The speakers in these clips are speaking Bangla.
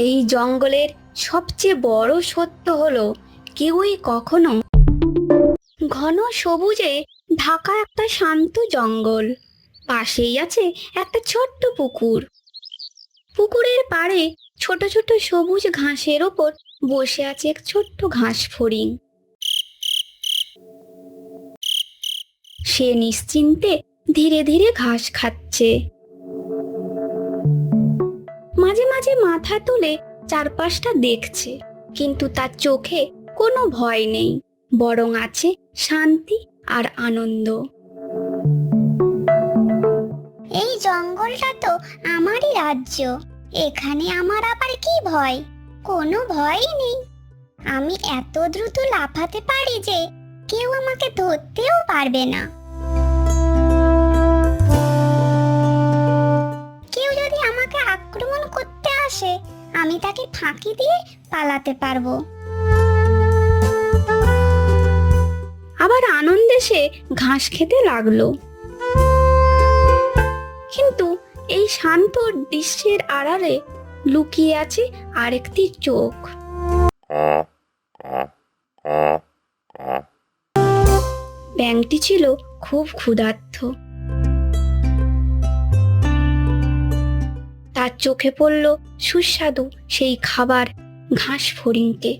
এই জঙ্গলের সবচেয়ে বড় সত্য হলো কেউই কখনো ঘন সবুজে ঢাকা একটা শান্ত জঙ্গল, পাশেই আছে একটা ছোট্ট পুকুর। পুকুরের পাড়ে ছোট ছোট সবুজ ঘাসের ওপর বসে আছে এক ছোট্ট ঘাস ফড়িং। সে নিশ্চিন্তে ধীরে ধীরে ঘাস খাচ্ছে। মাঝে মাঝে মাথা তুলে চারপাশটা দেখছে, কিন্তু তার চোখে কোনো ভয় নেই, বরং আছে শান্তি আর আনন্দ। এই জঙ্গলটা তো আমারই রাজ্য, এখানে আমার আবার কি ভয়? কোনো ভয়ই নেই। আমি এত দ্রুত লাফাতে পারি যে কেউ আমাকে ধরতেও পারবে না। কেউ যদি আমাকে আক্রমণ করতে আসে, আমি তাকে ফাঁকি দিয়ে পালাতে পারবো। আবার আনন্দে সে ঘাস খেতে লাগলো। কিন্তু এই শান্ত দৃশ্যের আড়ালে লুকিয়ে আছে আরেকটি চোখ। ব্যাঙটি ছিল খুব ক্ষুধার্ত। তার চোখে পড়ল সুস্বাদু সেই খাবার, ঘাস ফড়িংকে।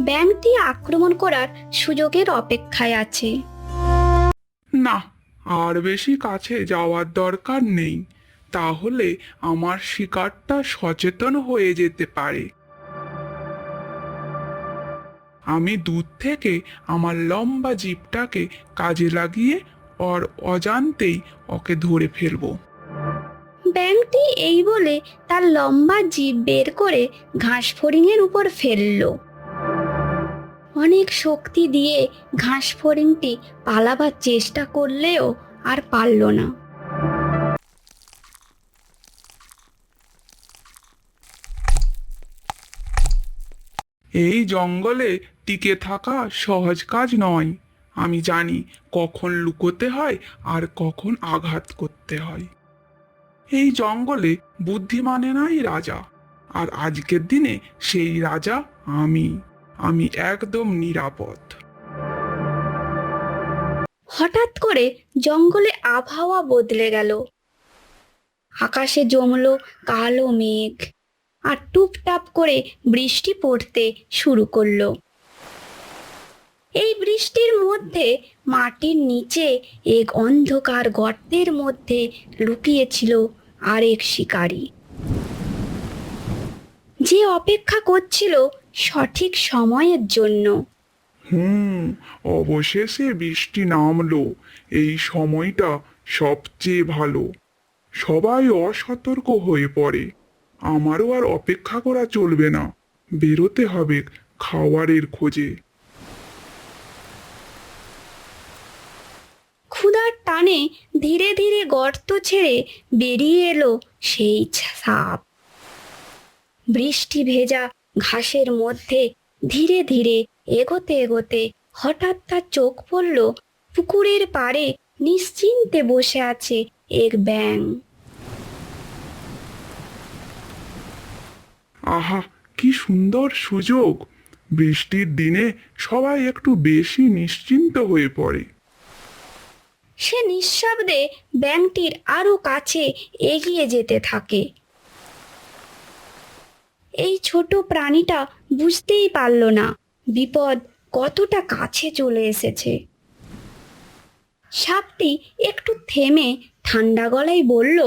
ব্যাঙটি আক্রমণ করার সুযোগের অপেক্ষায় আছে। না, আর বেশি কাছে যাওয়ার দরকার নেই, তাহলে আমার শিকারটা সচেতন হয়ে যেতে পারে। আমি দূর থেকে আমার লম্বা জিভটাকে কাজে লাগিয়ে ওর অজান্তেই ওকে ধরে ফেলবো। ব্যাঙটি এই বলে তার লম্বা জিভ বের করে ঘাস ফড়িংয়ের উপর ফেললো। অনেক শক্তি দিয়ে ঘাস ফড়িংটি পালাবার চেষ্টা করলেও আর পারল না। এই জঙ্গলে টিকে থাকা সহজ কাজ নয়। আমি জানি কখন লুকোতে হয় আর কখন আঘাত করতে হয়। এই জঙ্গলে বুদ্ধিমানেরাই রাজা, আর আজকের দিনে সেই রাজা আমি একদম নিরাপদ। হঠাৎ করে জঙ্গলে আবহাওয়া বদলে গেল। আকাশে জমলো কালো মেঘ, আর টুপটাপ করে বৃষ্টি পড়তে শুরু করলো। এই বৃষ্টির মধ্যে মাটির নিচে এক অন্ধকার গর্তের মধ্যে লুকিয়েছিল আরেক শিকারী, যে অপেক্ষা করছিল সঠিক সময়ের জন্য। অবশেষে বৃষ্টি নামলো। এই সময়টা সবচেয়ে ভালো। সবাই অসতর্ক হয়ে পড়ে। আমারও আর অপেক্ষা করা চলবে না, বেরোতে হবে খাবারের খোঁজে। ক্ষুধার টানে ধীরে ধীরে গর্ত ছেড়ে বেরিয়ে এলো সেই সাপ। বৃষ্টি ভেজা ঘাসের মধ্যে ধীরে ধীরে এগোতে এগোতে হঠাৎ তার চোখ পড়ল পুকুরের পাড়ে নিশ্চিন্তে বসে আছে এক ব্যাঙ। আহা, কি সুন্দর সুযোগ! বৃষ্টির দিনে সবাই একটু বেশি নিশ্চিন্ত হয়ে পড়ে। সে নিঃশব্দে ব্যাঙটির আরো কাছে এগিয়ে যেতে থাকে। এই ছোট প্রাণীটা বুঝতেই পারল না বিপদ কতটা কাছে চলে এসেছে। সাপটি একটু থেমে ঠান্ডা গলায় বলল,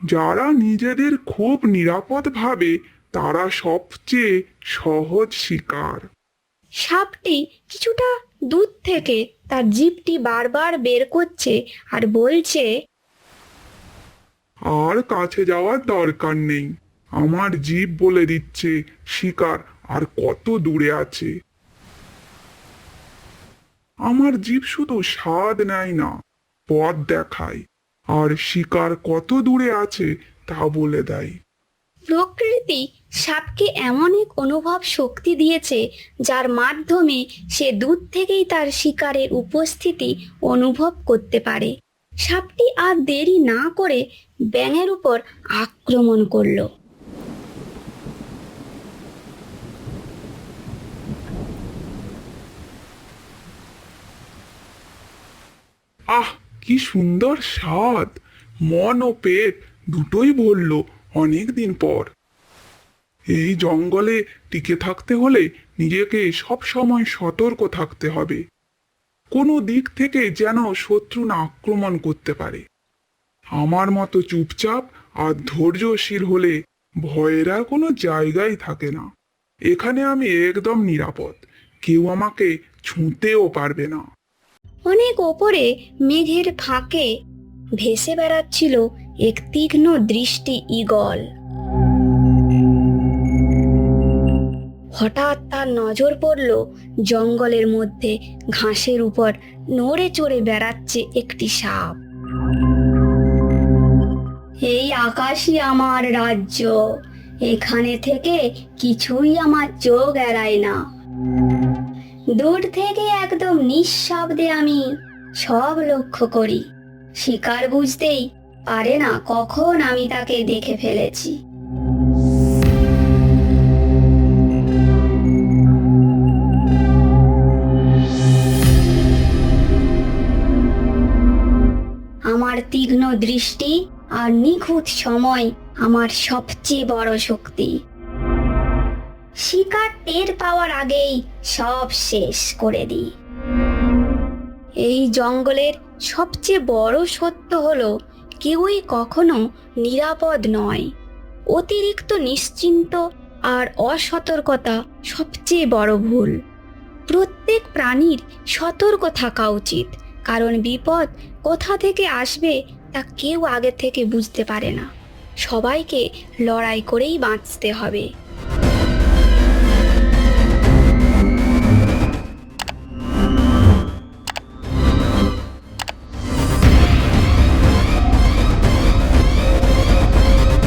যারা নিজেদের খুব নিরাপদ ভাবে তারা সবচেয়ে সহজ শিকার। সাপটি কিছুটা দূর থেকে তার জিভটি বারবার বের করছে আর বলছে, আর কাছে যাওয়ার দরকার নেই। আমার জিভ বলে দিচ্ছে শিকার আর কত দূরে আছে। আমার জিভ শুধু স্বাদ নেয় না, পথ দেখায়, আর শিকার কত দূরে আছে তা বলে দেয়। প্রকৃতি সাপকে এমন এক অনুভব শক্তি দিয়েছে যার মাধ্যমে সে দূর থেকেই তার শিকারের উপস্থিতি অনুভব করতে পারে। সাপটি আর দেরি না করে ব্যাঙের উপর আক্রমণ করলো। আহ, কি সুন্দর স্বাদ! মন ও পেট দুটোই ভরল অনেক দিন পর। এই জঙ্গলে টিকে থাকতে হলে নিজেকে সব সময় সতর্ক থাকতে হবে। কোনো দিক থেকে যেন শত্রু না আক্রমণ করতে পারে। আমার মতো চুপচাপ আর ধৈর্যশীল হলে ভয়ের আর কোনো জায়গাই থাকে না। এখানে আমি একদম নিরাপদ, কেউ আমাকে ছুঁতেও পারবে না। অনেক ওপরে মেঘের ফাঁকে ভেসে বেড়াচ্ছিল এক তীক্ষ্ণ দৃষ্টি ঈগল। হঠাৎ তার নজর পড়ল জঙ্গলের মধ্যে ঘাসের উপর নড়ে চড়ে বেড়াচ্ছে একটি সাপ। এই আকাশই আমার রাজ্য, এখানে থেকে কিছুই আমার চোখ এড়ায় না। দূর থেকে একদম নিঃশব্দে আমি সব লক্ষ্য করি। শিকার বুঝতেই পারে না কখন আমি তাকে দেখে ফেলেছি। আমার তীক্ষ্ণ দৃষ্টি আর নিখুঁত সময় আমার সবচেয়ে বড় শক্তি। শিকার টের পাওয়ার আগেই সব শেষ করে দিই। এই জঙ্গলের সবচেয়ে বড় সত্য হলো কেউই কখনো নিরাপদ নয়। অতিরিক্ত নিশ্চিন্ত আর অসতর্কতা সবচেয়ে বড় ভুল। প্রত্যেক প্রাণীর সতর্ক থাকা উচিত, কারণ বিপদ কোথা থেকে আসবে তা কেউ আগে থেকে বুঝতে পারে না। সবাইকে লড়াই করেই বাঁচতে হবে।